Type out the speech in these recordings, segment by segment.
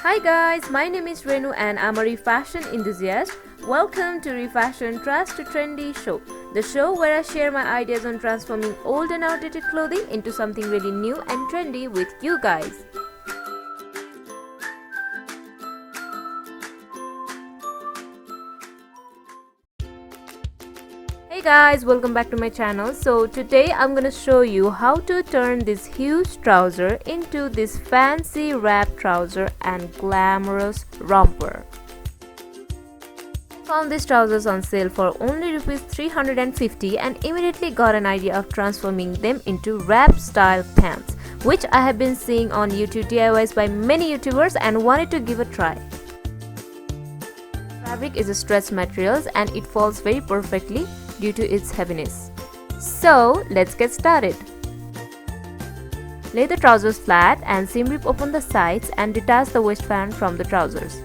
Hi guys, my name is Renu and I'm a refashion enthusiast. Welcome to Refashion Trust to Trendy Show, the show where I share my ideas on transforming old and outdated clothing into something really new and trendy with you guys. Hey guys, welcome back to my channel. So today I'm gonna show you how to turn this huge trouser into this fancy wrap trouser and glamorous romper. I found these trousers on sale for only rupees 350 and immediately got an idea of transforming them into wrap style pants, which I have been seeing on YouTube DIYs by many YouTubers and wanted to give a try. Fabric is a stretch materials and it falls very perfectly due to its heaviness. So let's get started. Lay the trousers flat and seam rip open the sides and detach the waistband from the trousers.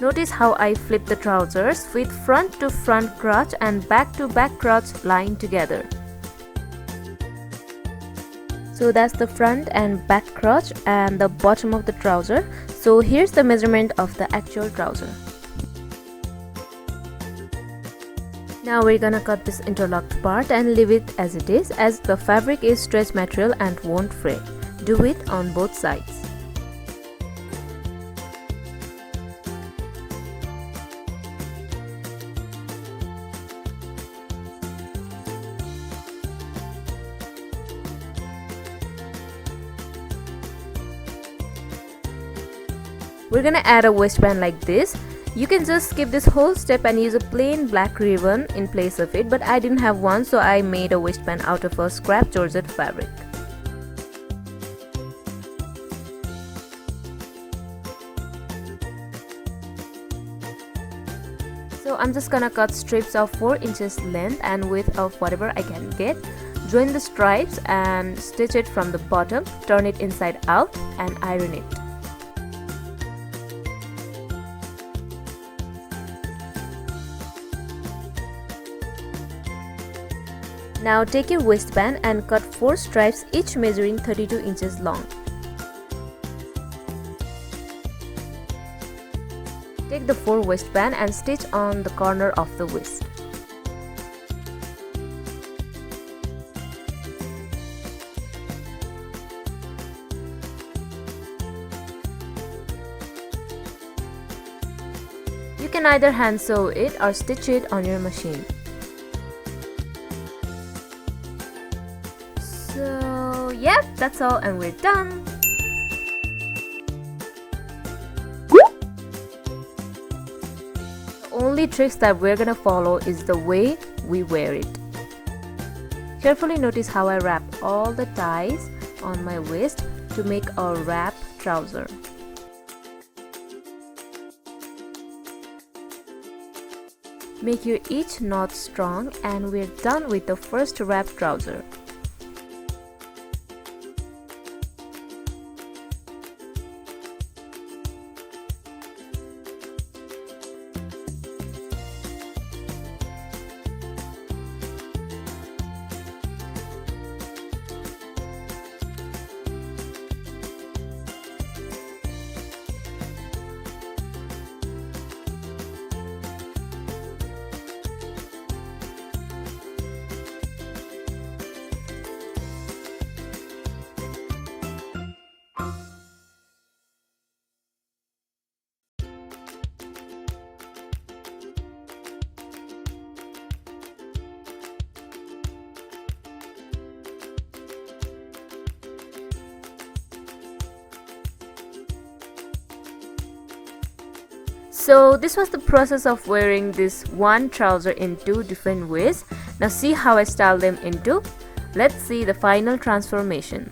Notice how I flip the trousers with front to front crotch and back to back crotch lying together. So that's the front and back crotch and the bottom of the trouser. So here's the measurement of the actual trouser. Now we're gonna cut this interlocked part and leave it as it is, as the fabric is stretch material and won't fray. Do it on both sides. We're gonna add a waistband like this. You can just skip this whole step and use a plain black ribbon in place of it, but I didn't have one, so I made a waistband out of a scrap georgette fabric. So I'm just gonna cut strips of 4 inches length and width of whatever I can get. Join the stripes and stitch it from the bottom, turn it inside out and iron it. Now take your waistband and cut 4 stripes, each measuring 32 inches long. Take the 4 waistband and stitch on the corner of the waist. You can either hand sew it or stitch it on your machine. So yep, that's all and we're done. The only tricks that we're gonna follow is the way we wear it. Carefully notice how I wrap all the ties on my waist to make a wrap trouser. Make your each knot strong and we're done with the first wrap trouser. So this was the process of wearing this one trouser in 2 different ways. Now see how I style them into. Let's see the final transformation.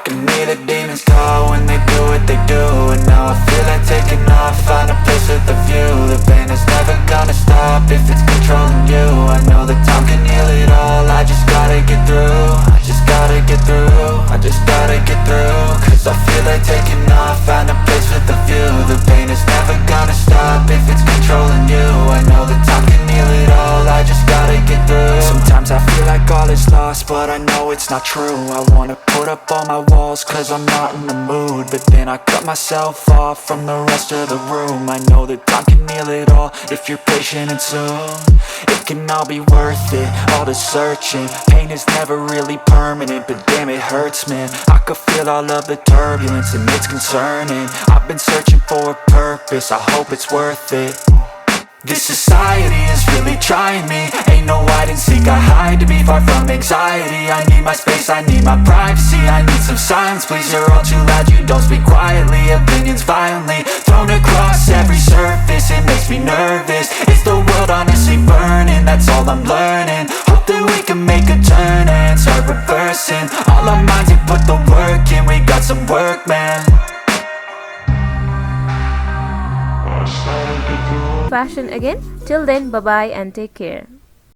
In me the demons call when they do what they do. And now I feel like taking off, find a place with a view. The pain is never gonna stop if it's controlling you. I know that time can heal it all, I just gotta get through. I just gotta get through, I just gotta get through. Cause I feel like taking off, find a place with a view. The pain is never gonna stop if it's controlling you. I know that time can heal it all, I just gotta get through. Sometimes I feel like all is lost, but I know it's not true. I wanna put up all my walls cause I'm not in the mood, but then I cut myself off from the rest of the room. I know that time can heal it all if you're patient and soon. It can all be worth it, all the searching. Pain is never really permanent, but damn it hurts, man. I could feel all of the turbulence and it's concerning. I've been searching for a purpose, I hope it's worth it. This society is really trying me. Ain't no hide and seek, I hide to be far from anxiety. I need my space, I need my privacy. I need some silence, please, you're all too loud. You don't speak quietly, opinions violently thrown across every surface. It makes me nervous, it's the world honestly burning. That's all I'm learning, hope that we can make a turn and start reversing all our minds and put the work in. We got some work, man. Fashion again. Till then, bye bye and take care.